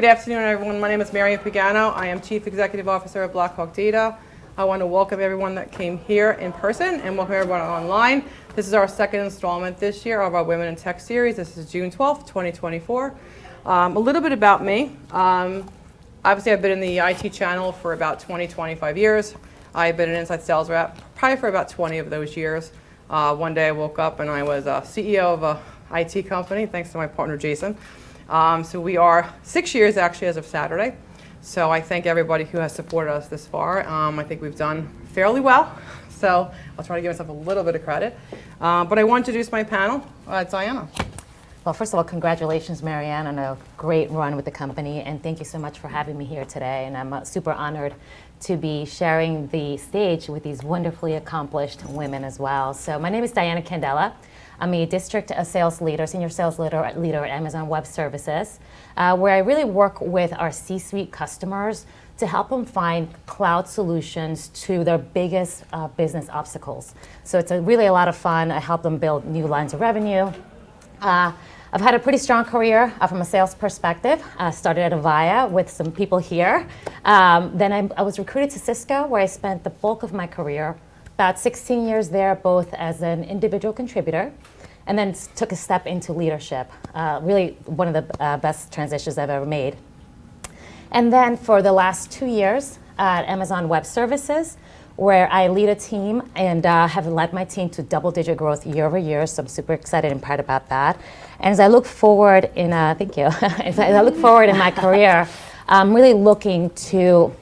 Good afternoon, everyone. My name is Maryann Pagano. I am Chief Executive Officer of BlackHawk Data. I want to welcome everyone that came here in person and welcome everyone online. This is our second installment this year of our Women in Tech series. This is June 12th, 2024. A little bit about me. Obviously, I've been in the IT channel for about 25 years. I've been an inside sales rep probably for about 20 of those years. One day I woke up and I was a CEO of a IT company, thanks to my partner, Jason. So we are 6 years actually as of Saturday. So I thank everybody who has supported us this far. I think we've done fairly well. So I'll try to give myself a little bit of credit. But I want to introduce my panel. Diana. Well, first of all, congratulations, Maryann, on a great run with the company. And thank you so much for having me here today. And I'm super honored to be sharing the stage with these wonderfully accomplished women as well. So my name is Diana Candela. I'm a district sales leader, senior sales leader at Amazon Web Services, where I really work with our C-suite customers to help them find cloud solutions to their biggest business obstacles. So it's really a lot of fun. I help them build new lines of revenue. I've had a pretty strong career from a sales perspective. I started at Avaya with some people here. Then I was recruited to Cisco, where I spent the bulk of my career, about 16 years there, both as an individual contributor, and then took a step into leadership. Really one of the best transitions I've ever made. And then for the last 2 years at Amazon Web Services, where I lead a team and have led my team to double-digit growth year over year. So I'm super excited and proud about that. And as I look forward in, thank you, as I look forward in my career, I'm really looking to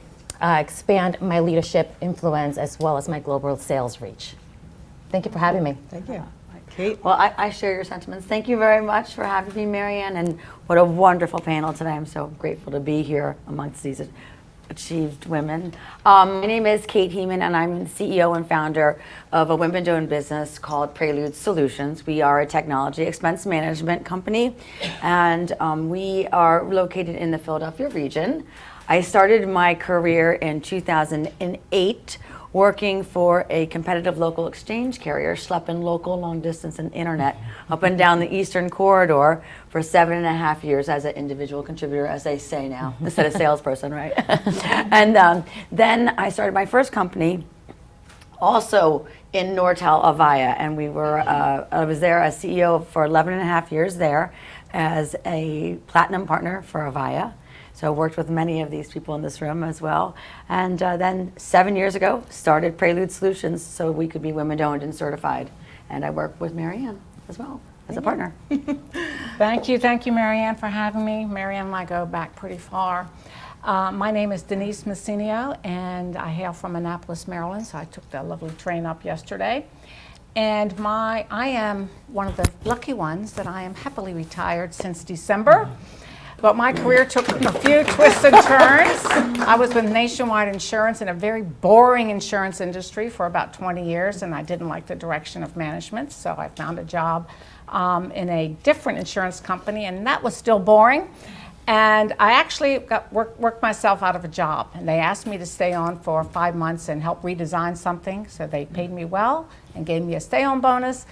expand my leadership influence as well as my global sales reach. Thank you for having me. Thank you. Kate? Well, I share your sentiments. Thank you very much for having me, Maryann, and what a wonderful panel today. I'm so grateful to be here amongst these achieved women. My name is Cate Heaman, and I'm the CEO and founder of a women-owned business called Prelude Solutions. We are a technology expense management company, and we are located in the Philadelphia region. I started my career in 2008 working for a competitive local exchange carrier, schlepping local, long distance, and internet up and down the Eastern Corridor for 7.5 years as an individual contributor, as they say now, instead of salesperson, right? And then I started my first company, also in Nortel, Avaya, and I was there as CEO for 11.5 years there as a platinum partner for Avaya. So I worked with many of these people in this room as well. And then 7 years ago, started Prelude Solutions so we could be women-owned and certified. And I work with Maryann as well as a partner. Thank you, Maryann, for having me. Maryann and I go back pretty far. My name is Denise Messineo, and I hail from Annapolis, Maryland, so I took the lovely train up yesterday. And I am one of the lucky ones that I am happily retired since December. But my career took a few twists and turns. I was with Nationwide Insurance in a very boring insurance industry for about 20 years, and I didn't like the direction of management, so I found a job in a different insurance company, and that was still boring. And I actually worked myself out of a job, and they asked me to stay on for 5 months and help redesign something, so they paid me well and gave me a stay-on bonus.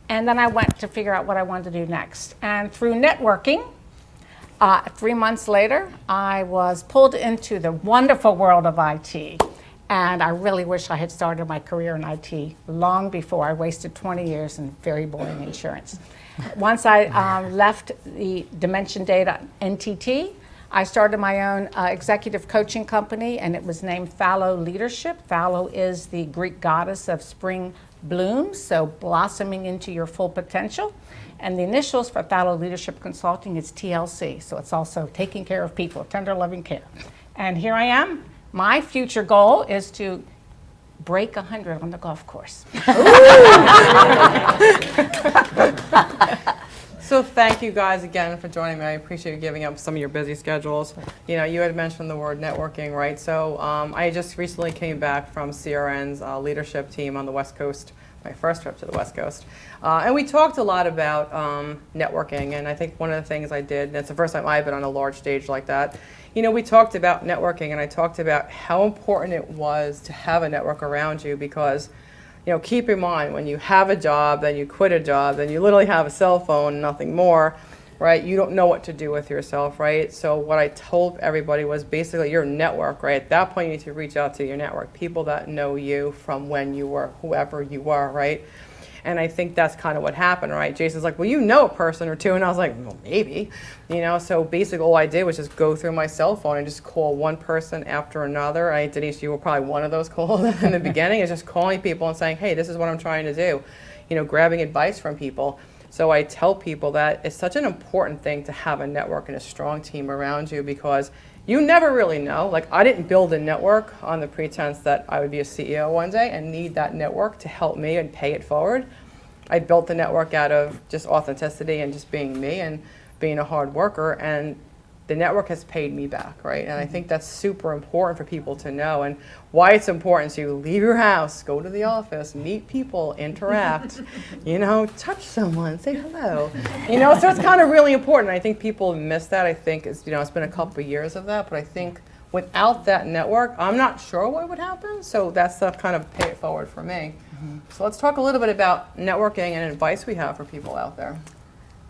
And then I went to figure out what I wanted to do next. And through networking, 3 months later, I was pulled into the wonderful world of IT. And I really wish I had started my career in IT long before I wasted 20 years in very boring insurance. Once I left the Dimension Data NTT, I started my own executive coaching company, and it was named Fallow Leadership. Fallow is the Greek goddess of spring blooms, so blossoming into your full potential. And the initials for Fallow Leadership Consulting is TLC, so it's also taking care of people, tender loving care. And here I am. My future goal is to break 100 on the golf course. So thank you guys again for joining me. I appreciate you giving up some of your busy schedules. You know, you had mentioned the word networking, right? So I just recently came back from CRN's leadership team on the West Coast, my first trip to the West Coast. And we talked a lot about networking, and I think one of the things I did, and it's the first time I've been on a large stage like that, you know, we talked about networking, and I talked about how important it was to have a network around you because, you know, keep in mind, when you have a job, then you quit a job, then you literally have a cell phone, nothing more. right? You don't know what to do with yourself, right? So what I told everybody was basically your network, right? At that point, you need to reach out to your network, people that know you from when you were, whoever you were, right? And I think that's kind of what happened, right? Jason's like, well, you know a person or two. And I was like, well, maybe, you know? So basically all I did was just go through my cell phone and just call one person after another. Denise, you were probably one of those calls in the beginning, is just calling people and saying, hey, this is what I'm trying to do, you know, grabbing advice from people. So I tell people that it's such an important thing to have a network and a strong team around you, because you never really know. Like, I didn't build a network on the pretense that I would be a CEO one day and need that network to help me and pay it forward. I built the network out of just authenticity and just being me and being a hard worker, and the network has paid me back, right? And I think that's super important for people to know, and why it's important to leave your house, go to the office, meet people, interact, you know, touch someone, say hello, you know, so it's kind of really important. I think people miss that. I think it's, you know, it's been a couple of years of that, but I think without that network, I'm not sure what would happen, so that's the kind of pay it forward for me. So let's talk a little bit about networking and advice we have for people out there.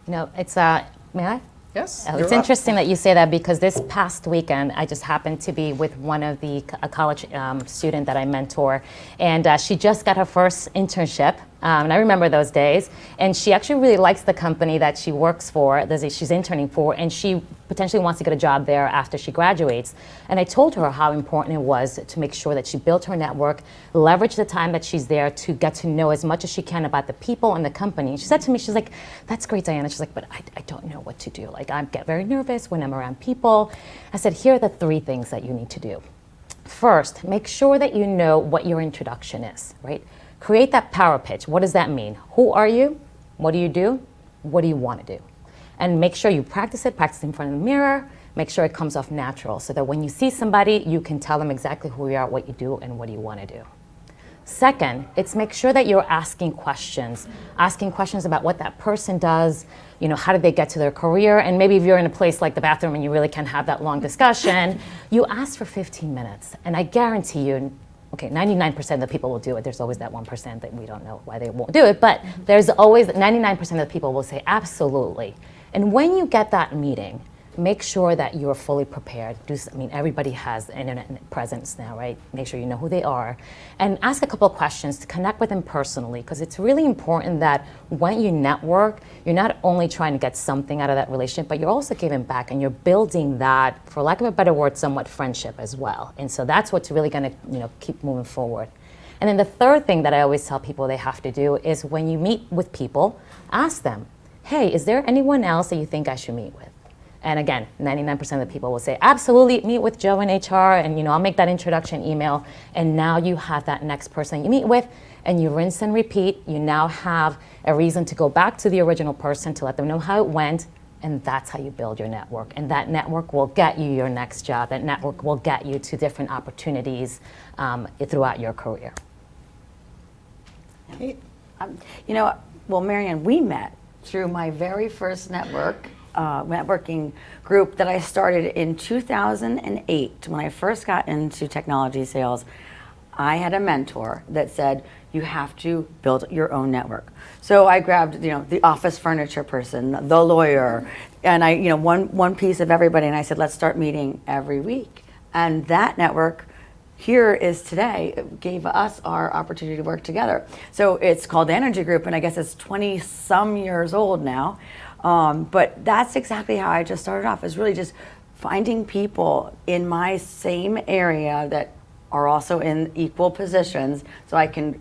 You know, it's, may I? Yes. It's interesting that you say that, because this past weekend I just happened to be with one of a college student that I mentor, and she just got her first internship, and I remember those days, and she actually really likes the company that she works for, she's interning for, and she potentially wants to get a job there after she graduates. And I told her how important it was to make sure that she built her network, leverage the time that she's there to get to know as much as she can about the people and the company. She said to me, she's like, that's great, Diana. She's like, but I don't know what to do. Like, I get very nervous when I'm around people. I said, here are the 3 things that you need to do. First, make sure that you know what your introduction is, right? Create that power pitch. What does that mean? Who are you? What do you do? What do you want to do? And make sure you practice it in front of the mirror. Make sure it comes off natural, so that when you see somebody, you can tell them exactly who you are, what you do, and what you want to do. Second, it's make sure that you're asking questions about what that person does, you know, how did they get to their career, and maybe if you're in a place like the bathroom and you really can't have that long discussion, you ask for 15 minutes, and I guarantee you, okay, 99% of the people will do it. There's always that 1% that we don't know why they won't do it, but there's always 99% of the people will say absolutely. And when you get that meeting, make sure that you're fully prepared. Everybody has internet presence now, right? Make sure you know who they are. And ask a couple of questions to connect with them personally, because it's really important that when you network, you're not only trying to get something out of that relationship, but you're also giving back, and you're building that, for lack of a better word, somewhat friendship as well. And so that's what's really gonna, you know, keep moving forward. And then the third thing that I always tell people they have to do is, when you meet with people, ask them, hey, is there anyone else that you think I should meet with? And again, 99% of the people will say, absolutely, meet with Joe in HR, and, you know, I'll make that introduction email. And now you have that next person you meet with, and you rinse and repeat. You now have a reason to go back to the original person to let them know how it went, and that's how you build your network. And that network will get you your next job. That network will get you to different opportunities throughout your career. You know, well, Maryann, we met through my very first networking group that I started in 2008. When I first got into technology sales, I had a mentor that said, you have to build your own network. So I grabbed, you know, the office furniture person, the lawyer, and I, you know, one piece of everybody, and I said, let's start meeting every week. And that network here is today, it gave us our opportunity to work together. So it's called Energy Group, and I guess it's 20-some years old now. But that's exactly how I just started off, is really just finding people in my same area that are also in equal positions, so I can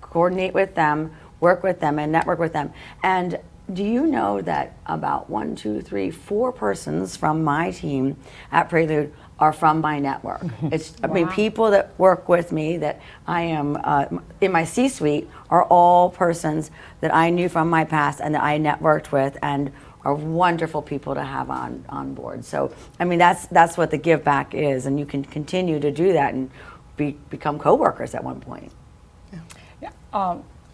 coordinate with them, work with them, and network with them. And do you know that about 1, 2, 3, 4 persons from my team at Prelude are from my network? It's, I mean, people that work with me that I am in my C-suite are all persons that I knew from my past and that I networked with, and are wonderful people to have on board. So, I mean, that's what the give back is, and you can continue to do that and become coworkers at one point.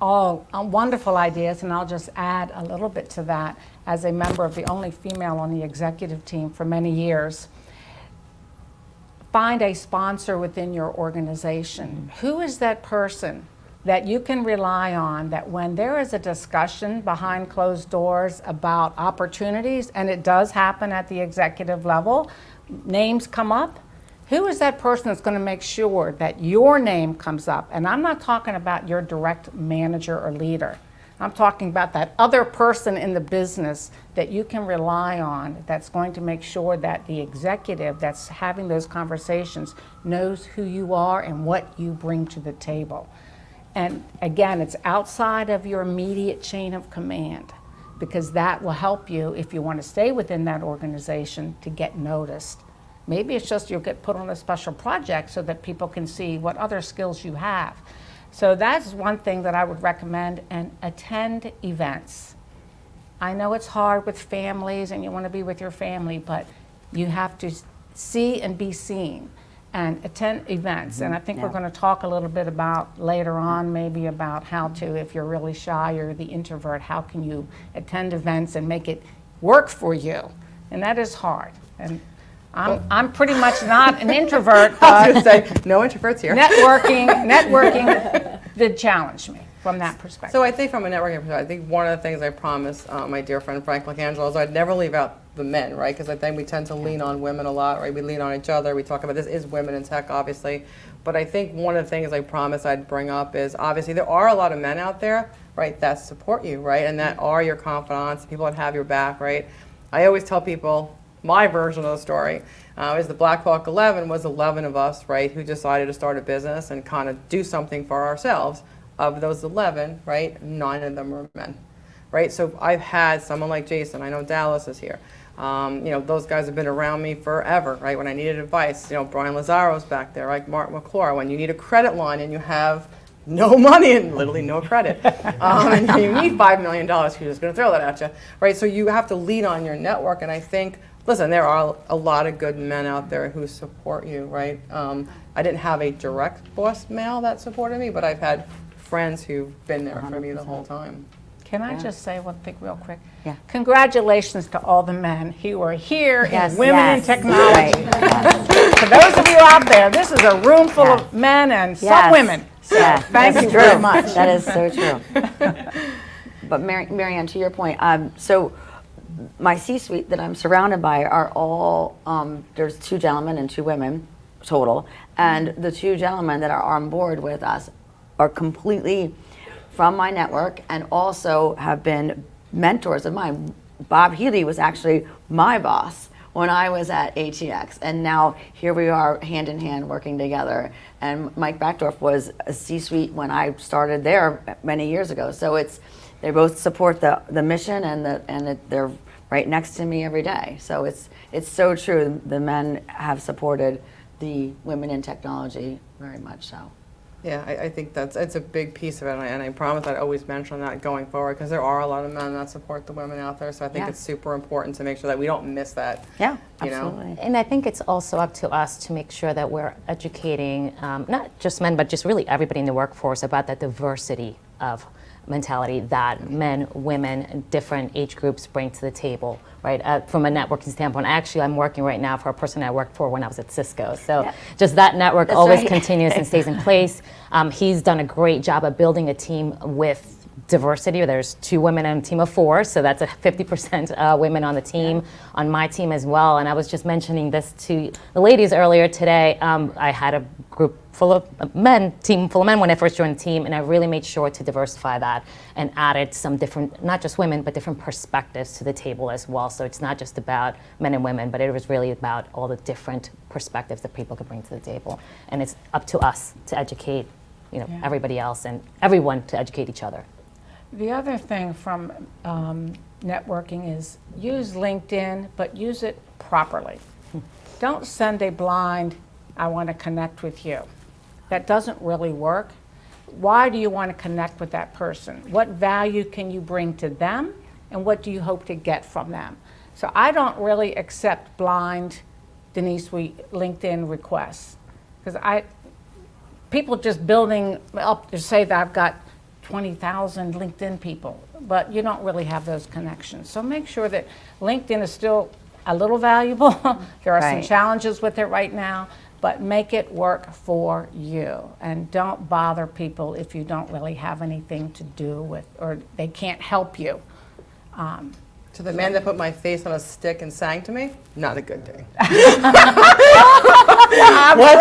All wonderful ideas, and I'll just add a little bit to that. As a member of the only female on the executive team for many years, find a sponsor within your organization. Who is that person that you can rely on, that when there is a discussion behind closed doors about opportunities, and it does happen at the executive level, names come up, who is that person that's going to make sure that your name comes up? And I'm not talking about your direct manager or leader. I'm talking about that other person in the business that you can rely on that's going to make sure that the executive that's having those conversations knows who you are and what you bring to the table. And again, it's outside of your immediate chain of command, because that will help you, if you want to stay within that organization, to get noticed. Maybe it's just you'll get put on a special project so that people can see what other skills you have. So that's one thing that I would recommend, and attend events. I know it's hard with families and you want to be with your family, but you have to see and be seen and attend events. And I think we're going to talk a little bit about later on, maybe about how to, if you're really shy or the introvert, how can you attend events and make it work for you? And that is hard. And I'm pretty much not an introvert, I was but going to say, no introverts here. networking did challenge me from that perspective. So I think from a networking perspective, I think one of the things I promised my dear friend Frank Langangelo is I'd never leave out the men, right? Because I think we tend to lean on women a lot, right? We lean on each other. We talk about this is women in tech, obviously. But I think one of the things I promised I'd bring up is obviously there are a lot of men out there, right, that support you, right? And that are your confidants, people that have your back, right? I always tell people my version of the story is the BlackHawk 11 was 11 of us, right, who decided to start a business and kind of do something for ourselves. Of those 11, right, 9 of them were men, right? So I've had someone like Jason, I know Dallas is here. You know, those guys have been around me forever, right? When I needed advice, you know, Brian Lazzaro's back there, right? Mark McClure, when you need a credit line and you have no money and literally no credit, and you need $5 million, who's just going to throw that at you, right? So you have to lean on your network, and I think, listen, there are a lot of good men out there who support you, right? I didn't have a direct boss male that supported me, but I've had friends who've been there for me the whole time. Can I just say one thing real quick? Yeah. Congratulations to all the men who are here Yes, in Women in yes, Technology. right. For those of you out there, this is a room full of men and some Yes. women. So Yeah, thank that's you true. very much. That is so true. But Maryann, to your point, so my C-suite that I'm surrounded by are all, there's 2 gentlemen and 2 women total, and the 2 gentlemen that are on board with us are completely from my network and also have been mentors of mine. Bob Healy was actually my boss when I was at ATX, and now here we are hand in hand working together. And Mike Backdorf was a C-suite when I started there many years ago. So they both support the mission, and they're right next to me every day. So it's so true. The men have supported the women in technology very much so. Yeah, I think it's a big piece of it, and I promise I'd always mention that going forward, because there are a lot of men that support the women out there, so I think Yeah. it's super important to make sure that we don't miss that. Yeah, you know? absolutely. And I think it's also up to us to make sure that we're educating not just men, but just really everybody in the workforce about that diversity of mentality that men, women, different age groups bring to the table, right? From a networking standpoint, actually, I'm working right now for a person I worked for when I was at Cisco. So just that network That's always right. continues and stays in place. He's done a great job of building a team with diversity. There's 2 women and a team of 4, so that's a 50% women on the team, on my team as well. And I was just mentioning this to the ladies earlier today. I had a group full of men, team full of men when I first joined the team, and I really made sure to diversify that and added some different, not just women, but different perspectives to the table as well. So it's not just about men and women, but it was really about all the different perspectives that people could bring to the table. And it's up to us to educate, you know, everybody else and everyone to educate each other. The other thing from networking is use LinkedIn, but use it properly. Don't send a blind, I want to connect with you. That doesn't really work. Why do you want to connect with that person? What value can you bring to them, and what do you hope to get from them? So I don't really accept blind Denise LinkedIn requests, because people just building up to say that I've got 20,000 LinkedIn people, but you don't really have those connections. So make sure that LinkedIn is still a little valuable. There are some Right. challenges with it right now, but make it work for you. And don't bother people if you don't really have anything to do with, or they can't help you. To the man that put my face on a stick and sang to me, not a good day. Let's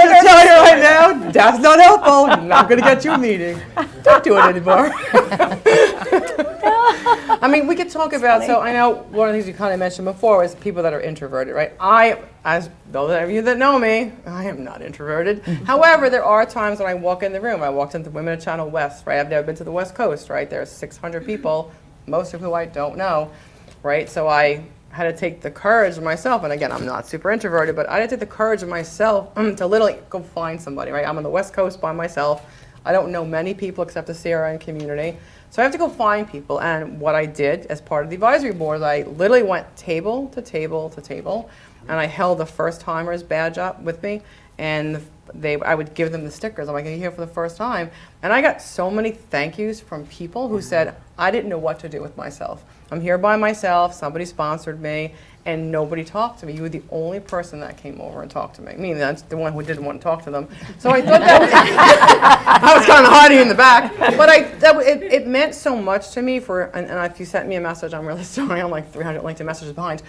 just tell you right now, that's not helpful. Not going to get you a meeting. Don't do it anymore. I mean, we could talk about, so I know one of the things you kind of mentioned before was people that are introverted, right? As those of you that know me, I am not introverted. However, there are times when I walk in the room. I walked into Women of Channel West, right? I've never been to the West Coast, right? There's 600 people, most of who I don't know. Right, so I had to take the courage of myself, and again, I'm not super introverted, but I had to take the courage of myself to literally go find somebody, right? I'm on the West Coast by myself. I don't know many people except the CRN community. So I have to go find people, and what I did as part of the advisory board, I literally went table to table to table, and I held the first timers badge up with me, and I would give them the stickers. I'm like, are you here for the first time? And I got so many thank yous from people who said, I didn't know what to do with myself. I'm here by myself, somebody sponsored me, and nobody talked to me. You were the only person that came over and talked to me. I mean, that's the one who didn't want to talk to them. So I thought that I was kind of hiding in the back. But it meant so much to me and if you sent me a message, I'm really sorry, I'm like 300 LinkedIn messages behind.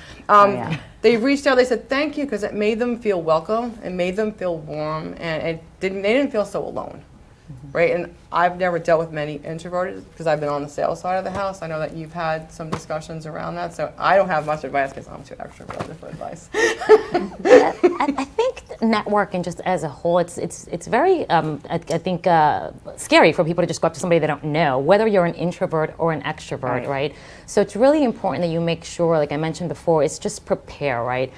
They reached out, they said thank you, because it made them feel welcome, it made them feel warm, and they didn't feel so alone. Right, and I've never dealt with many introverted because I've been on the sales side of the house. I know that you've had some discussions around that, so I don't have much advice because I'm too extroverted for advice. I think networking just as a whole, it's very, I think, scary for people to just go up to somebody they don't know, whether you're an introvert or an extrovert, right? So it's really important that you make sure, like I mentioned before, it's just prepare, right?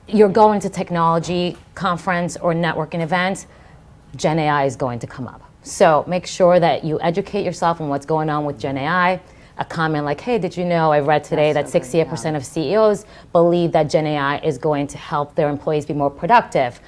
You're going to technology conference or networking event, Gen AI is going to come up. So make sure that you educate yourself on what's going on with Gen AI. A comment like, hey, did you know, I read today that 68% of CEOs believe that Gen AI is going to help their employees be more productive.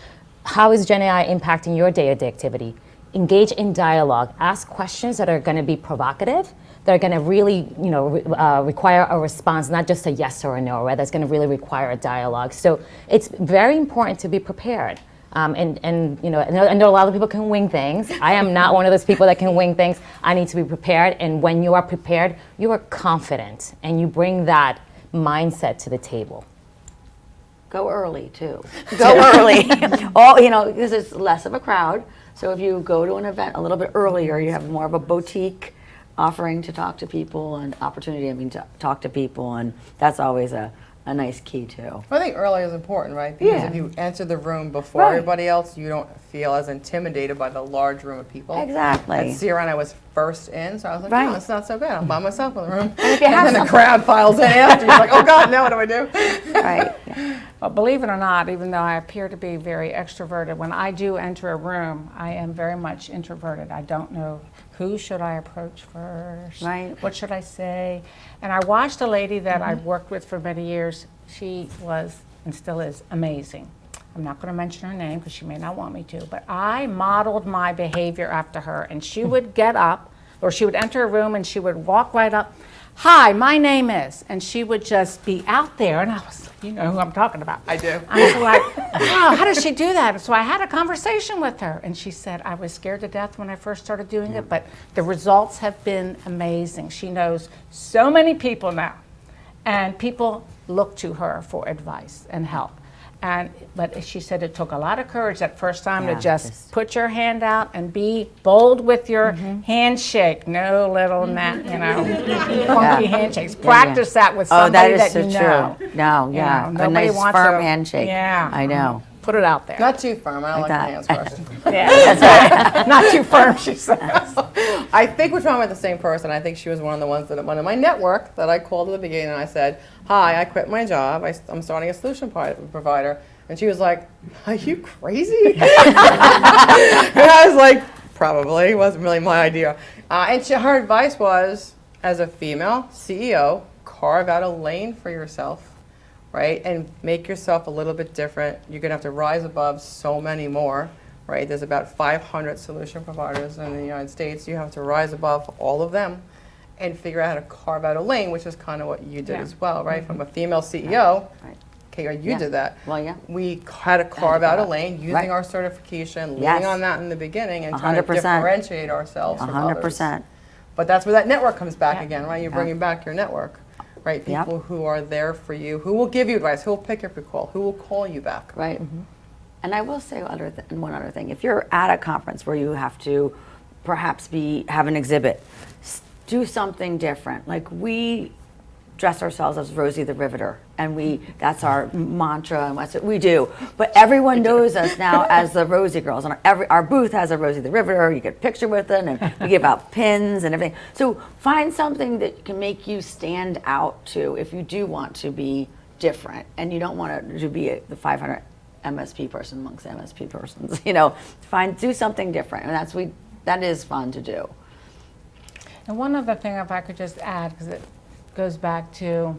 How is Gen AI impacting your day-to-day activity? Engage in dialogue. Ask questions that are going to be provocative, that are going to really, require a response, not just a yes or a no, right? That's going to really require a dialogue. So it's very important to be prepared. I know a lot of people can wing things. I am not one of those people that can wing things. I need to be prepared, and when you are prepared, you are confident, and you bring that mindset to the table. Go early, too. Go early. Because it's less of a crowd. So if you go to an event a little bit earlier, you have more of a boutique offering to talk to people and opportunity, to talk to people, and that's always a nice key too. I think early is important, right? Because if you enter the room before everybody else, you don't feel as intimidated by the large room of people. Exactly. At CRN, I was first in, so I was like, no, it's not so bad. I'm by myself in the room. And if you have then the crowd files in after. You're like, oh God, now what do I do? Right. Yeah. Well, believe it or not, even though I appear to be very extroverted, when I do enter a room, I am very much introverted. I don't know who should I approach first? Right. What should I say? And I watched a lady that I've worked with for many years. She was, and still is, amazing. I'm not going to mention her name because she may not want me to, but I modeled my behavior after her, and she would get up, or she would enter a room and she would walk right up. Hi, my name is, and she would just be out there, and I was, you know who I'm talking about. I do. I was like, wow, how does she do that? So I had a conversation with her, and she said, I was scared to death when I first started doing it, but the results have been amazing. She knows so many people now, and people look to her for advice and help. But she said it took a lot of courage that first time to just put your hand out and be bold with your handshake. No little funky handshakes. Practice that with somebody that you know. True. No, yeah. You know, a nice firm handshake. Yeah. I know. Put it out there. Not too firm. I don't like my hands first. Yeah, that's right. Not too firm, she says. I think we're talking about the same person. I think she was one of the ones that one of my network that I called at the beginning and I said, hi, I quit my job. I'm starting a solution provider. And she was like, are you crazy? And I was like, probably. It wasn't really my idea. And her advice was, as a female CEO, carve out a lane for yourself. Right, and make yourself a little bit different. You're gonna have to rise above so many more, right? There's about 500 solution providers in the United States. You have to rise above all of them and figure out how to carve out a lane, which is kind of what you did as well, right? From a female CEO, Okay, or you Yeah. did that. Well, yeah. We had to carve out a lane using Right. our certification, Yes. leaning on that in the beginning, and trying to 100%. differentiate ourselves from others. 100%. But that's where that network comes back Yeah. again, right? You're bringing back your network, right? Yep. People who are there for you, who will give you advice, who will pick up your call, who will call you back. Right. And I will say one other thing. If you're at a conference where you have to perhaps have an exhibit, do something different. Like we dress ourselves as Rosie the Riveter, and that's our mantra, and that's what we do. But everyone knows us now as the Rosie Girls, and our booth has a Rosie the Riveter. You get a picture with it, and we give out pins and everything. So find something that can make you stand out too, if you do want to be different, and you don't want to be the 500 MSP person amongst MSP persons. Do something different, and that is fun to do. And one other thing, if I could just add, because it goes back to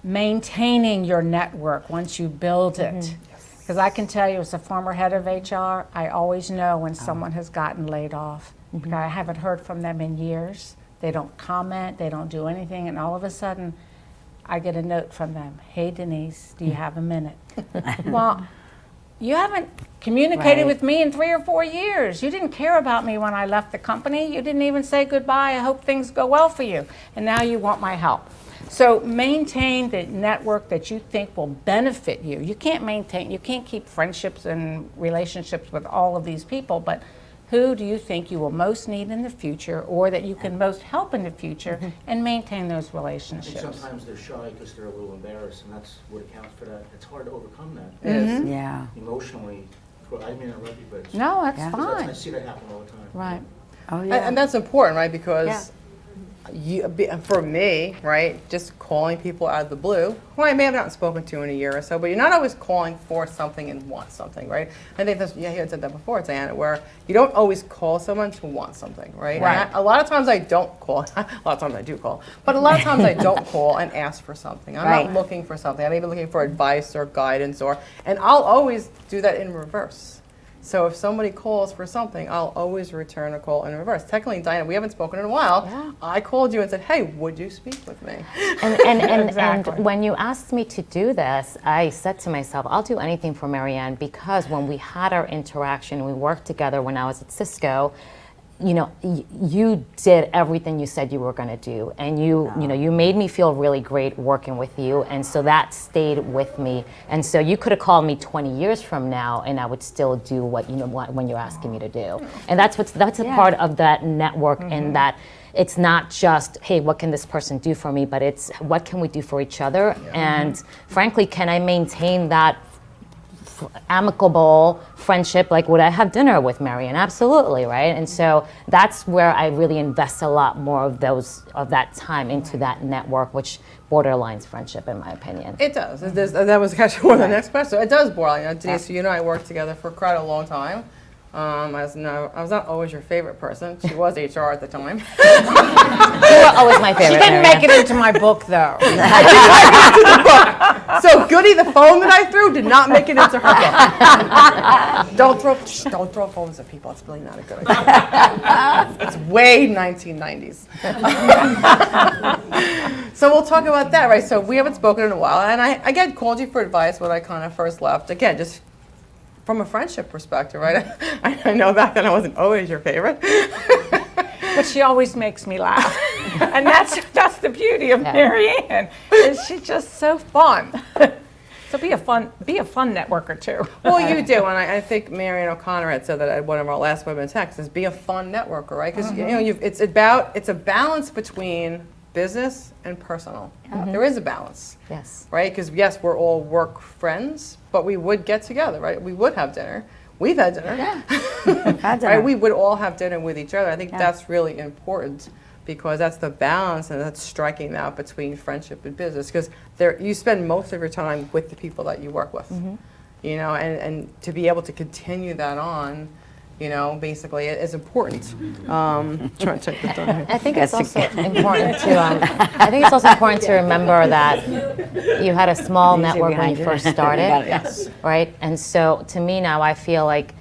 maintaining your network once you build it. Because I can tell you, as a former head of HR, I always know when someone has gotten laid off. I haven't heard from them in years. They don't comment, they don't do anything, and all of a sudden, I get a note from them. Hey, Denise, do you have a minute? Well, you haven't communicated Right. with me in 3 or 4 years. You didn't care about me when I left the company. You didn't even say goodbye. I hope things go well for you. And now you want my help. So maintain the network that you think will benefit you. You can't keep friendships and relationships with all of these people, but who do you think you will most need in the future, or that you can most help in the future, and maintain those I think relationships. sometimes they're shy because they're a little embarrassed, and that's what accounts for that. It's hard to overcome that It is. Yeah. emotionally. I mean, I love you, but it's, No, that's Yeah. fine. I see that happen all the time. Right. Oh And, yeah. and that's important, right? Because for me, right, just calling people out of the blue, who I may have not spoken to in a year or so, but you're not always calling for something and want something, right? I think you had said that before, Diana, where you don't always call someone to want something, right? Right. And a lot of times I don't call, a lot of times I do call, but a lot of times I don't call and ask for something. I'm Right. not looking for something. I'm maybe looking for advice or guidance, and I'll always do that in reverse. So if somebody calls for something, I'll always return a call in reverse. Technically, Diana, we haven't spoken in a while. Yeah. I called you and said, hey, would you speak with me? Exactly. And when you asked me to do this, I said to myself, I'll do anything for Maryann, because when we had our interaction, we worked together when I was at Cisco, you did everything you said you were going to do, and you made me feel really great working with you, and so that stayed with me. And so you could have called me 20 years from now, and I would still do what when you're asking me to do. And that's a part of that network, and that it's not just, hey, what can this person do for me, but it's what can we do for each other, and frankly, can I maintain that amicable friendship? Like, would I have dinner with Maryann? Absolutely, right? And so that's where I really invest a lot more of that time into that network, which borderlines friendship, in my opinion. It does. That was actually one of the next questions. It does borderline. Denise, you and I worked together for quite a long time. I was not always your favorite person. She was HR at the time. You were always my favorite. Didn't make it into my book, though. So Goody, the phone that I threw, did not make it into her book. Don't throw phones at people. It's really not a good idea. It's way 1990s. So we'll talk about that, right? So we haven't spoken in a while, and I again called you for advice when I kind of first left. Again, just from a friendship perspective, right? I know back then I wasn't always your favorite. But she always makes me laugh. And that's the beauty of Maryann. Is she's just so fun. So be a fun networker too. Well, you do, and I think Maryann O'Connor had said that at one of our last women's texts, is be a fun networker, right? Because it's a balance between business and personal. There is a balance. Yes. Right? Because yes, we're all work friends, but we would get together, right? We would have dinner. We've had dinner. Had dinner. Right? We would all have dinner with each other. I think that's really important, because that's the balance, and that's striking out between friendship and business, because you spend most of your time with the people that you work with. And to be able to continue that on, basically is important. Trying to take this down here. I think it's also important to remember that you had a small network when you first started, Yes. right? And so to me now, I feel like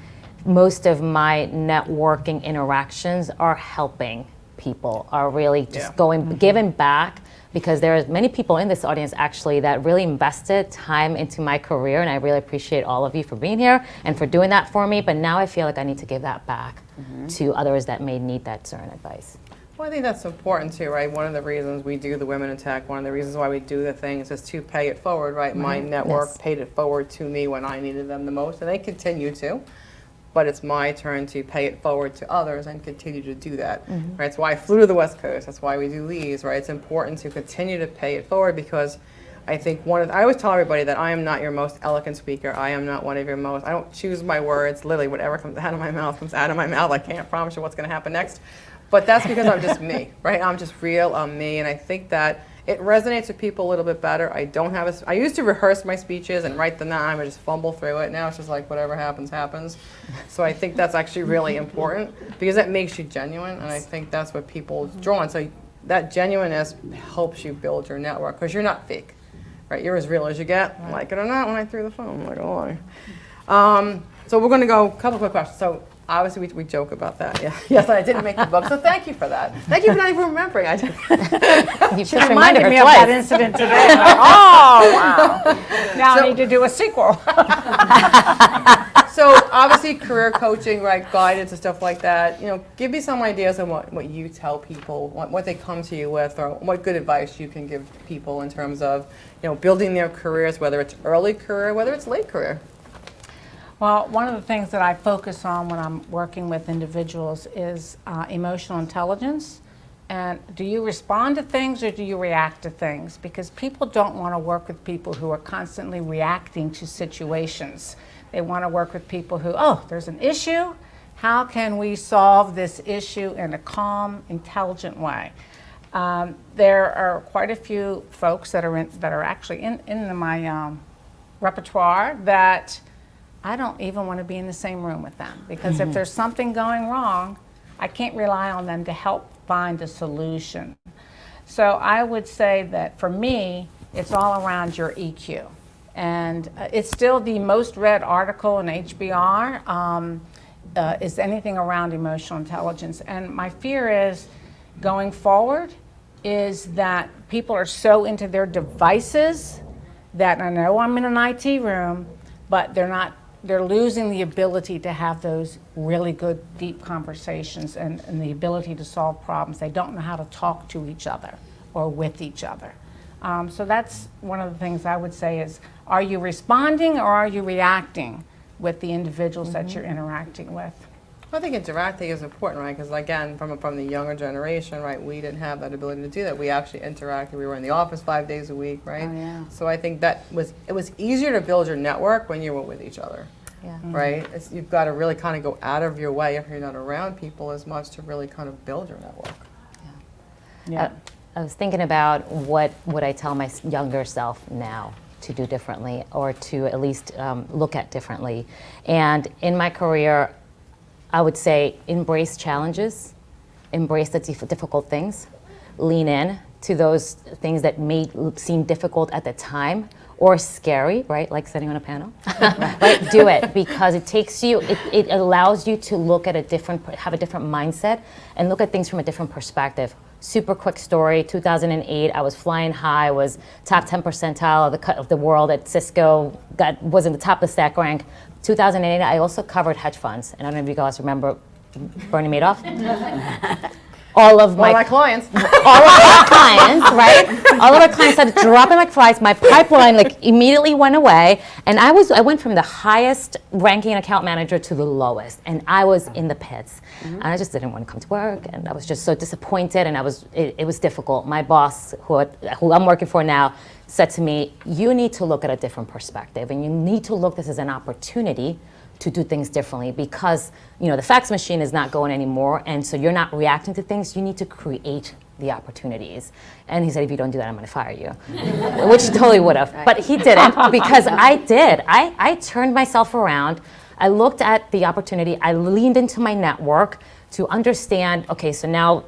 most of my networking interactions are helping people are really just Yeah. giving back, because there are many people in this audience actually that really invested time into my career, and I really appreciate all of you for being here and for doing that for me. But now I feel like I need to give that back to others that may need that certain advice. Well, I think that's important too, right? One of the reasons we do the Women in Tech, one of the reasons why we do the things is to pay it forward, right? My network Yes. paid it forward to me when I needed them the most, and they continue to. But it's my turn to pay it forward to others and continue to do that. Right? That's why I flew to the West Coast. That's why we do these, right? It's important to continue to pay it forward, because I think I always tell everybody that I am not your most eloquent speaker. I am not one of your most, I don't choose my words. Literally, whatever comes out of my mouth comes out of my mouth. I can't promise you what's going to happen next. But that's because I'm just me, right? I'm just real, I'm me. And I think that it resonates with people a little bit better. I used to rehearse my speeches and write them down. I just fumble through it. Now it's just like whatever happens, happens. So I think that's actually really important, because that makes you genuine. And I think that's what people draw on. So that genuineness helps you build your network, because you're not fake, right? You're as real as you get, like it or not, when I threw the phone, I'm like, oh, lie. So we're going to go a couple quick questions. So obviously we joke about that. Yeah. Yes, I didn't make the book, so thank you for that. Thank you for not even remembering. I did. You She just reminded reminded her me of that twice. incident today. I'm like, oh, wow. Now I need to do a sequel. So obviously career coaching, right, guidance and stuff like that. Give me some ideas on what you tell people, what they come to you with, or what good advice you can give people in terms of, building their careers, whether it's early career, whether it's late career. Well, one of the things that I focus on when I'm working with individuals is emotional intelligence. And do you respond to things or do you react to things? Because people don't want to work with people who are constantly reacting to situations. They want to work with people who, oh, there's an issue. How can we solve this issue in a calm, intelligent way? There are quite a few folks that are actually in my repertoire that I don't even want to be in the same room with them, because if there's something going wrong, I can't rely on them to help find a solution. So I would say that for me, it's all around your EQ. And it's still the most read article in HBR is anything around emotional intelligence. And my fear is going forward is that people are so into their devices that I know I'm in an IT room, but they're losing the ability to have those really good, deep conversations and the ability to solve problems. They don't know how to talk to each other or with each other. So that's one of the things I would say is, are you responding or are you reacting with the individuals that you're interacting with? I think interacting is important, right? Because again, from the younger generation, right, we didn't have that ability to do that. We actually interacted. We were in the office 5 days a week, right? Oh, yeah. So I think it was easier to build your network when you were with each other, Yeah. right? You've got to really kind of go out of your way if you're not around people as much to really kind of build your network. Yeah. I was thinking about what would I tell my younger self now to do differently, or to at least look at differently. And in my career, I would say embrace challenges, embrace the difficult things, lean in to those things that may seem difficult at the time or scary, right? Like sitting on a panel, right? Do it, because it takes you, it allows you to look at have a different mindset and look at things from a different perspective. Super quick story, 2008, I was flying high, was top 10 percentile of the world at Cisco, was in the top of the stack rank. 2008, I also covered hedge funds. And I don't know if you guys remember Bernie Madoff. All of my clients. all of our clients, right? All of our clients started dropping like flies. My pipeline immediately went away, and I went from the highest ranking account manager to the lowest, and I was in the pits. And I just didn't want to come to work, and I was just so disappointed, and it was difficult. My boss, who I'm working for now, said to me, "You need to look at a different perspective, and you need to look this as an opportunity to do things differently, because the fax machine is not going anymore, and so you're not reacting to things. You need to create the opportunities." And he said, "If you don't do that, I'm going to fire you," which he totally would have, but he didn't, because I did. I turned myself around. I looked at the opportunity. I leaned into my network to understand. Okay, so now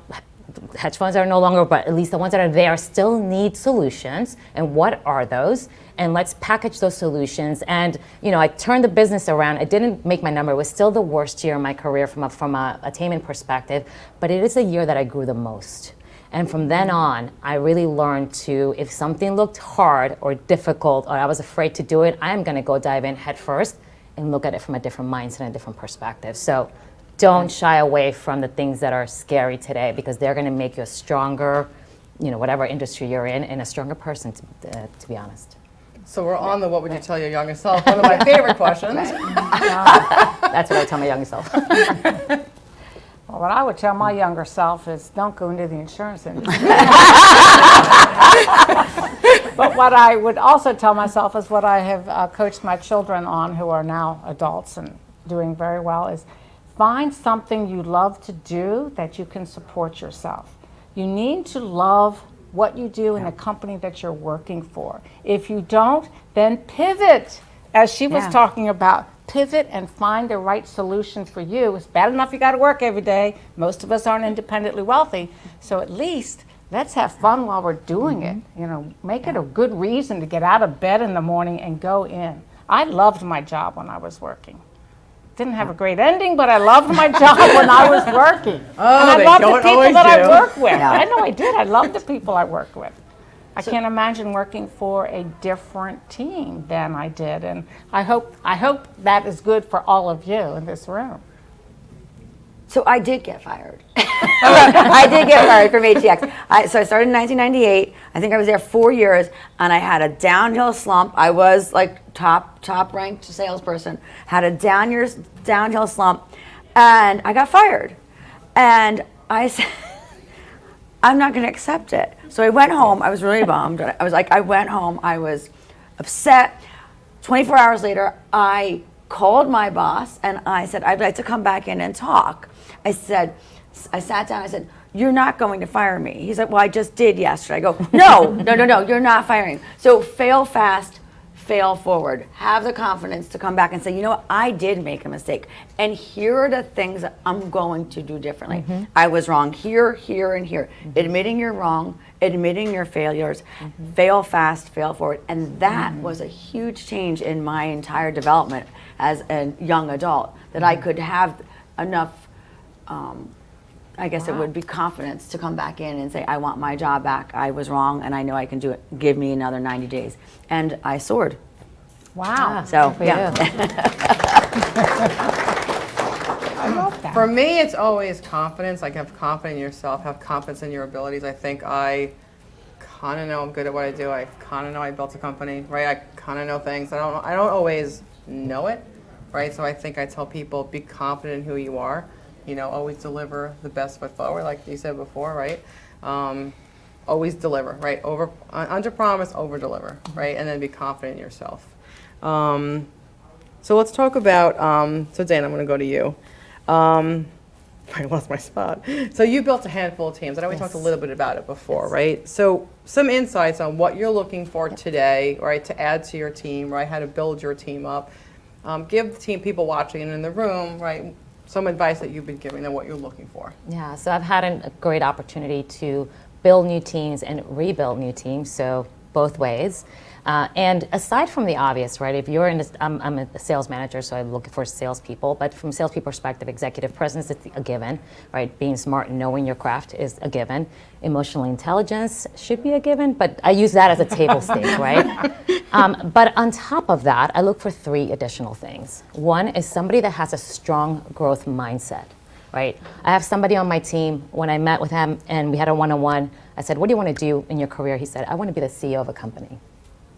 hedge funds are no longer, but at least the ones that are there still need solutions. And what are those? and let's package those solutions. And I turned the business around. I didn't make my number. It was still the worst year in my career from a attainment perspective, but it is a year that I grew the most. And from then on, I really learned to, if something looked hard or difficult, or I was afraid to do it, I'm going to go dive in head first and look at it from a different mindset and a different perspective. So don't shy away from the things that are scary today, because they're going to make you a stronger, whatever industry you're in, and a stronger person, to be honest. So we're on the what would you tell your younger self? One of my favorite questions. That's what I tell my younger self. Well, what I would tell my younger self is don't go into the insurance industry. But what I would also tell myself is what I have coached my children on, who are now adults and doing very well, is find something you love to do that you can support yourself. You need to love what you do in the company that you're working for. If you don't, then pivot. As she was talking about, pivot and find the right solution for you. It's bad enough you got to work every day. Most of us aren't independently wealthy. So at least let's have fun while we're doing it. Make it a good reason to get out of bed in the morning and go in. I loved my job when I was working. Didn't have a great ending, but I loved my job when I was working. And I loved the people that I worked with. Yeah. I know I did. I loved the people I worked with. I can't imagine working for a different team than I did, and I hope that is good for all of you in this room. So I did get fired. I did get fired from ATX. So I started in 1998. I think I was there 4 years, and I had a downhill slump. I was like top ranked salesperson. Had a downhill slump, and I got fired. And I said, I'm not going to accept it. So I went home. I was really bummed. I went home. I was upset. 24 hours later, I called my boss and I said, I'd like to come back in and talk. I sat down. I said, you're not going to fire me. He said, well, I just did yesterday. I go, no, you're not firing. So fail fast, fail forward. Have the confidence to come back and say, you know what, I did make a mistake. And here are the things that I'm going to do differently. I was wrong here, and here. Admitting you're wrong, admitting your failures, fail fast, fail forward. And that was a huge change in my entire development as a young adult, that I could have enough, I guess it would be confidence to come back in and say, I want my job back. I was wrong and I know I can do it. Give me another 90 days. And I soared. Wow. So, yeah. I love that. For me, it's always confidence. Like, have confidence in yourself, have confidence in your abilities. I think I kind of know I'm good at what I do. I kind of know I built a company, right? I kind of know things. I don't always know it, right? So I think I tell people, be confident in who you are. Always deliver the best foot forward, like you said before, right? Always deliver, right? Under promise, over deliver, right? And then be confident in yourself. So let's talk about, so Dan, I'm going to go to you. I lost my spot. So you built a handful of teams. I know we talked a little bit about it before, right? So some insights on what you're looking for today, right, to add to your team, right, how to build your team up. Give the team, people watching and in the room, right, some advice that you've been giving them, what you're looking for. Yeah, so I've had a great opportunity to build new teams and rebuild new teams, so both ways. And aside from the obvious, right, if you're in, I'm a sales manager, so I'm looking for salespeople, but from a salespeople perspective, executive presence is a given, right? Being smart and knowing your craft is a given. Emotional intelligence should be a given, but I use that as a table stake, right? But on top of that, I look for 3 additional things. One is somebody that has a strong growth mindset, right? I have somebody on my team, when I met with him and we had a one-on-one, I said, what do you want to do in your career? He said, I want to be the CEO of a company.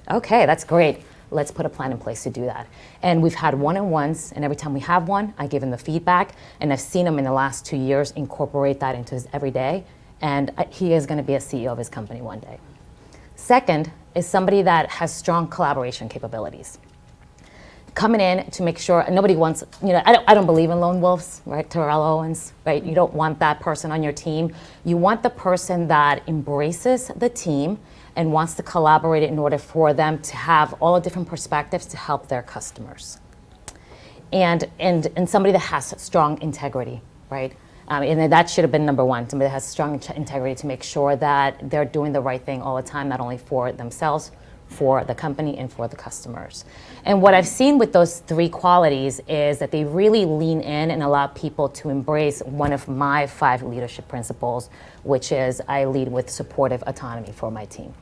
Okay, that's great. Let's put a plan in place to do that. And we've had one-on-ones, and every time we have one, I give him the feedback, and I've seen him in the last 2 years incorporate that into his everyday, and he is going to be a CEO of his company one day. Second is somebody that has strong collaboration capabilities. Coming in to make sure, nobody wants, I don't believe in lone wolves, right? Terrell Owens, right? You don't want that person on your team. You want the person that embraces the team and wants to collaborate in order for them to have all the different perspectives to help their customers. And somebody that has strong integrity, right? And that should have been number one, somebody that has strong integrity to make sure that they're doing the right thing all the time, not only for themselves, for the company and for the customers. And what I've seen with those three qualities is that they really lean in and allow people to embrace one of my 5 leadership principles, which is I lead with supportive autonomy for my team.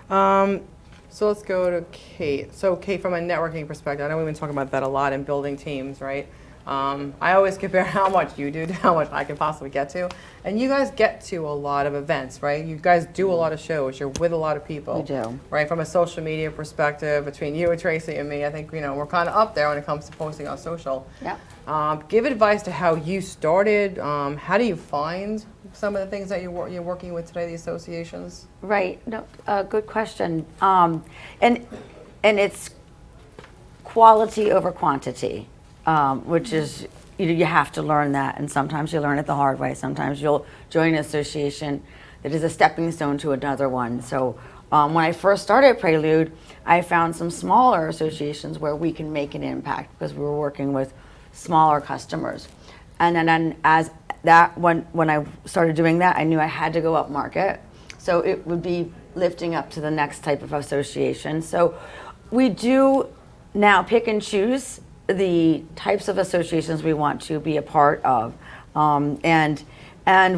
So let's go to Cate. So Cate, from a networking perspective, I know we've been talking about that a lot in building teams, right? I always compare how much you do to how much I can possibly get to. And you guys get to a lot of events, right? You guys do a lot of shows. You're with a lot of people. We do. Right? From a social media perspective, between you and Tracy and me, I think, we're kind of up there when it comes to posting on social. Yep. Give advice to how you started. How do you find some of the things that you're working with today, the associations? Right. No, good question. And it's quality over quantity, which is, you have to learn that, and sometimes you learn it the hard way. Sometimes you'll join an association that is a stepping stone to another one. So when I first started Prelude, I found some smaller associations where we can make an impact because we were working with smaller customers. And then as that, when I started doing that, I knew I had to go up market. So it would be lifting up to the next type of association. So we do now pick and choose the types of associations we want to be a part of. And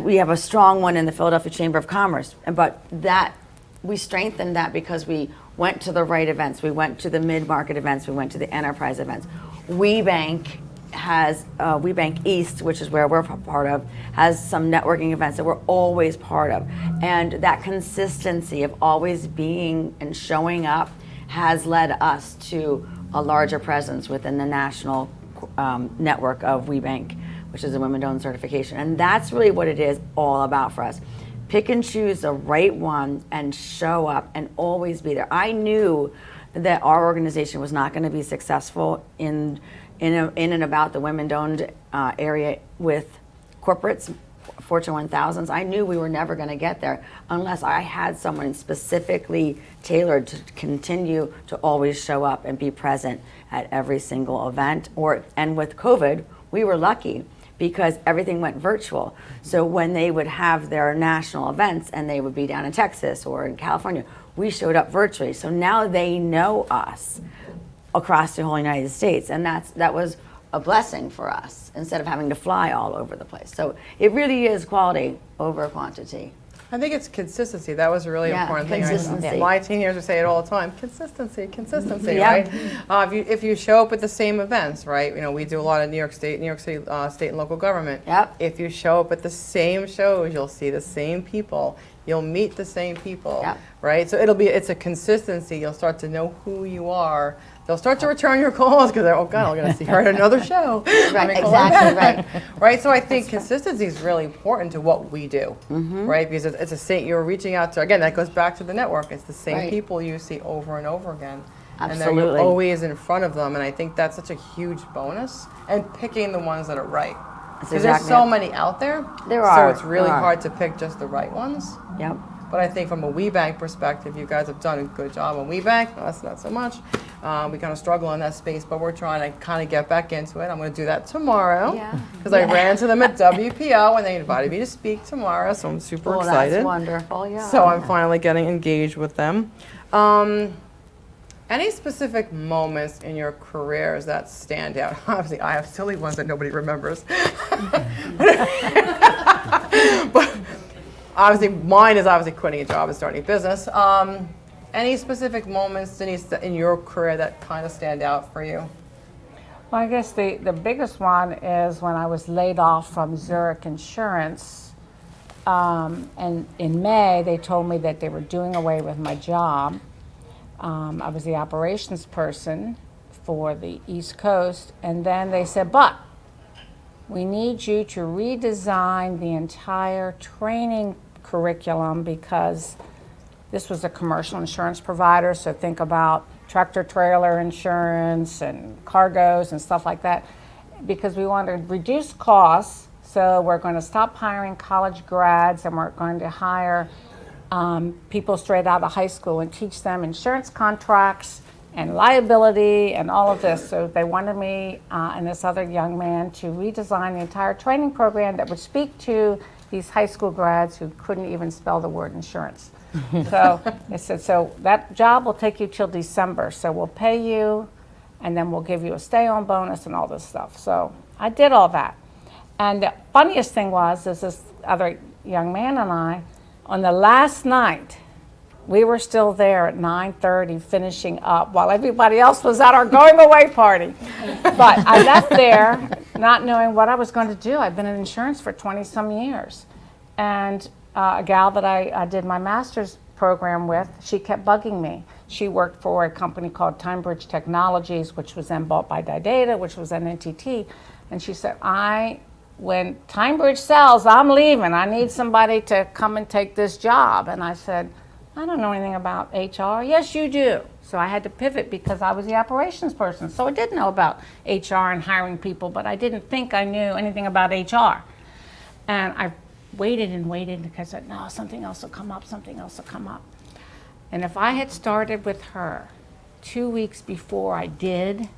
we have a strong one in the Philadelphia Chamber of Commerce. But that, we strengthened that because we went to the right events. We went to the mid-market events. We went to the enterprise events. WeBank has, WeBank East, which is where we're part of, has some networking events that we're always part of. And that consistency of always being and showing up has led us to a larger presence within the national network of WeBank, which is a women-owned certification. And that's really what it is all about for us. Pick and choose the right one and show up and always be there. I knew that our organization was not going to be successful in and about the women-owned area with corporates, Fortune 1000s. I knew we were never going to get there unless I had someone specifically tailored to continue to always show up and be present at every single event. And with COVID, we were lucky because everything went virtual. So when they would have their national events and they would be down in Texas or in California, we showed up virtually. So now they know us across the whole United States, and that was a blessing for us instead of having to fly all over the place. So it really is quality over quantity. I think it's consistency. That was a really important thing. Consistency. My teenagers would say it all the time. Consistency, Yeah. right? If you show up at the same events, right? We do a lot of New York City state and local government. Yep. If you show up at the same shows, you'll see the same people. You'll meet the same people, Yep. right? So it's a consistency. You'll start to know who you are. They'll start to return your calls because they're, oh God, I'm going to see her at another show. Right, exactly, right. Right, so I think consistency is really important to what we do, right? Because it's a same, you're reaching out to, again, that goes back to the network. It's the same Right. people you see over and over again. And Absolutely. then you're always in front of them, and I think that's such a huge bonus. And picking the ones that are right. That's Because exactly there's so it. many out there. There So are, it's really there are. hard to pick just the right ones. Yep. But I think from a WeBank perspective, you guys have done a good job on WeBank. Us, not so much. We kind of struggle in that space, but we're trying to kind of get back into it. I'm going to do that tomorrow. Yeah. Because I ran to them at WPO and they invited me to speak tomorrow, so I'm super excited. That's wonderful, yeah. So I'm finally getting engaged with them. Any specific moments in your careers that stand out? Obviously, I have silly ones that nobody remembers. But obviously, mine is obviously quitting a job and starting a business. Any specific moments, Denise, in your career that kind of stand out for you? Well, I guess the biggest one is when I was laid off from Zurich Insurance. And in May, they told me that they were doing away with my job. I was the operations person for the East Coast. And then they said, but we need you to redesign the entire training curriculum because this was a commercial insurance provider, so think about tractor trailer insurance and cargos and stuff like that, because we want to reduce costs, so we're going to stop hiring college grads and we're going to hire people straight out of high school and teach them insurance contracts and liability and all of this. So they wanted me and this other young man to redesign the entire training program that would speak to these high school grads who couldn't even spell the word insurance. So they said, so that job will take you till December. So we'll pay you, and then we'll give you a stay-on bonus and all this stuff. So I did all that. And the funniest thing was, is this other young man and I, on the last night, we were still there at 9:30 finishing up while everybody else was at our going away party. But I left there not knowing what I was going to do. I've been in insurance for 20-some years. And a gal that I did my master's program with, she kept bugging me. She worked for a company called TimeBridge Technologies, which was then bought by Didata, which was then NTT. And she said, when TimeBridge sells, I'm leaving. I need somebody to come and take this job. And I said, I don't know anything about HR. Yes, you do. So I had to pivot because I was the operations person. So I did know about HR and hiring people, but I didn't think I knew anything about HR. And I waited and waited because I said, no, something else will come up, something else will come up. And if I had started with her 2 weeks before I did,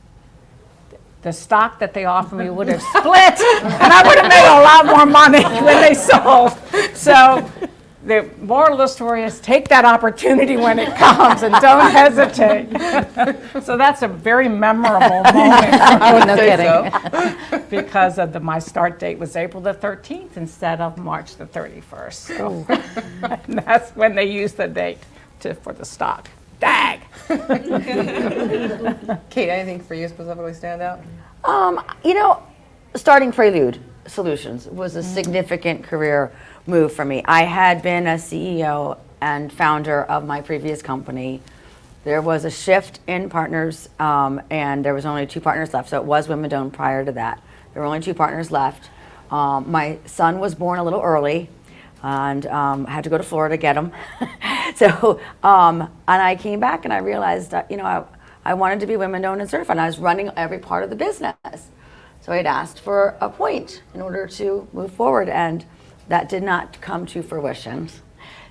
the stock that they offered me would have split, and I would have made a lot more money when they sold. So the moral of the story is take that opportunity when it comes and don't hesitate. So that's a very memorable moment. Oh, no kidding. Because of my start date was April the 13th instead of March the 31st. So and that's when they used the date for the stock. Dag! Kate, anything for you specifically stand out? Starting Prelude Solutions was a significant career move for me. I had been a CEO and founder of my previous company. There was a shift in partners, and there was only 2 partners left, so it was women-owned prior to that. There were only 2 partners left. My son was born a little early, and I had to go to Florida to get him. So, and I came back and I realized that, I wanted to be women-owned and certified, and I was running every part of the business. So I had asked for a point in order to move forward, and that did not come to fruition.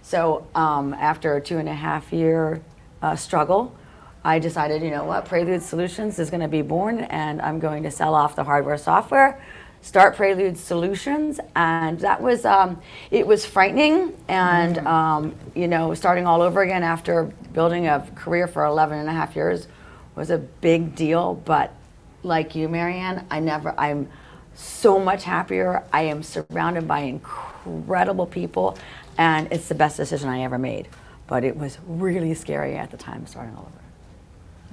So after a 2.5-year struggle, I decided, Prelude Solutions is going to be born, and I'm going to sell off the hardware software, start Prelude Solutions, and that was, it was frightening, and, starting all over again after building a career for 11.5 years was a big deal, but like you, Maryann, I'm so much happier. I am surrounded by incredible people, and it's the best decision I ever made. But it was really scary at the time, starting all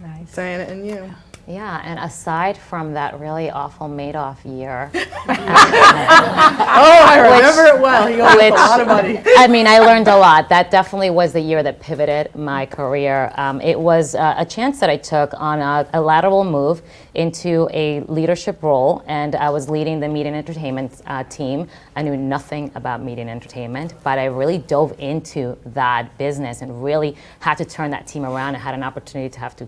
over. Nice. Diana and you. Yeah, and aside from that really awful Madoff year, I remember it well. He owed us a lot of money. I mean, I learned a lot. That definitely was the year that pivoted my career. It was a chance that I took on a lateral move into a leadership role, and I was leading the media and entertainment team. I knew nothing about media and entertainment, but I really dove into that business and really had to turn that team around. I had an opportunity to have to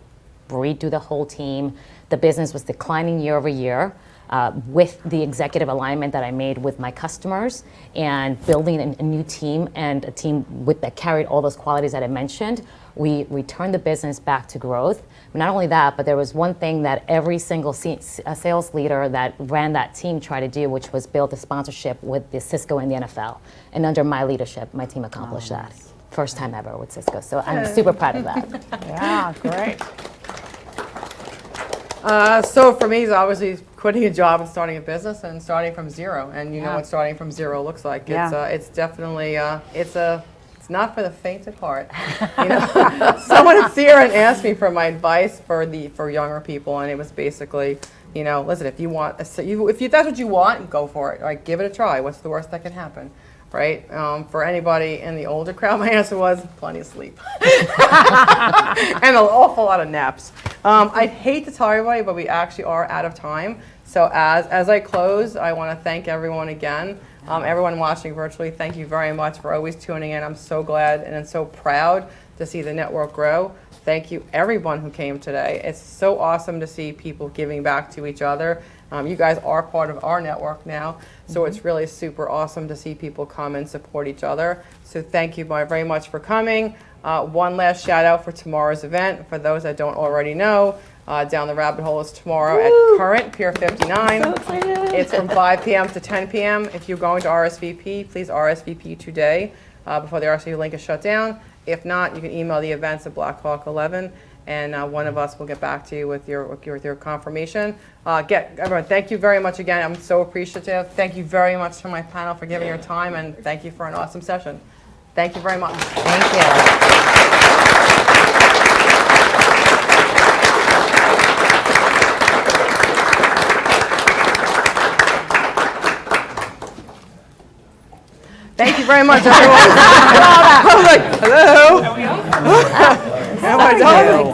redo the whole team. The business was declining year over year. With the executive alignment that I made with my customers and building a new team and a team that carried all those qualities that I mentioned, we returned the business back to growth. Not only that, but there was one thing that every single sales leader that ran that team tried to do, which was build a sponsorship with the Cisco and the NFL. And under my leadership, my team accomplished that. First time ever with Cisco. So I'm super proud of that. Yeah, great. So for me, it's obviously quitting a job and starting a business and starting from zero. And you know what starting from zero looks like. It's definitely, it's not for the faint of heart. Someone had here and asked me for my advice for younger people, and it was basically, listen, if you want, if that's what you want, go for it. Like, give it a try. What's the worst that can happen? Right? For anybody in the older crowd, my answer was plenty of sleep. And an awful lot of naps. I hate to tell everybody, but we actually are out of time. So as I close, I want to thank everyone again. Everyone watching virtually, thank you very much for always tuning in. I'm so glad and I'm so proud to see the network grow. Thank you everyone who came today. It's so awesome to see people giving back to each other. You guys are part of our network now, so it's really super awesome to see people come and support each other. So thank you very much for coming. One last shout out for tomorrow's event. For those that don't already know, Down the Rabbit Hole is tomorrow at Current, Pier 59. So excited. It's from 5 p.m. to 10 p.m. If you're going to RSVP, please RSVP today before the RSVP link is shut down. If not, you can email the events at BlackHawk 11, and one of us will get back to you with your confirmation. Everyone, thank you very much again. I'm so appreciative. Thank you very much to my panel for giving your time, and thank you for an awesome session. Thank you very much. Thank you. Thank you very much, everyone. I was like, hello. How am I doing?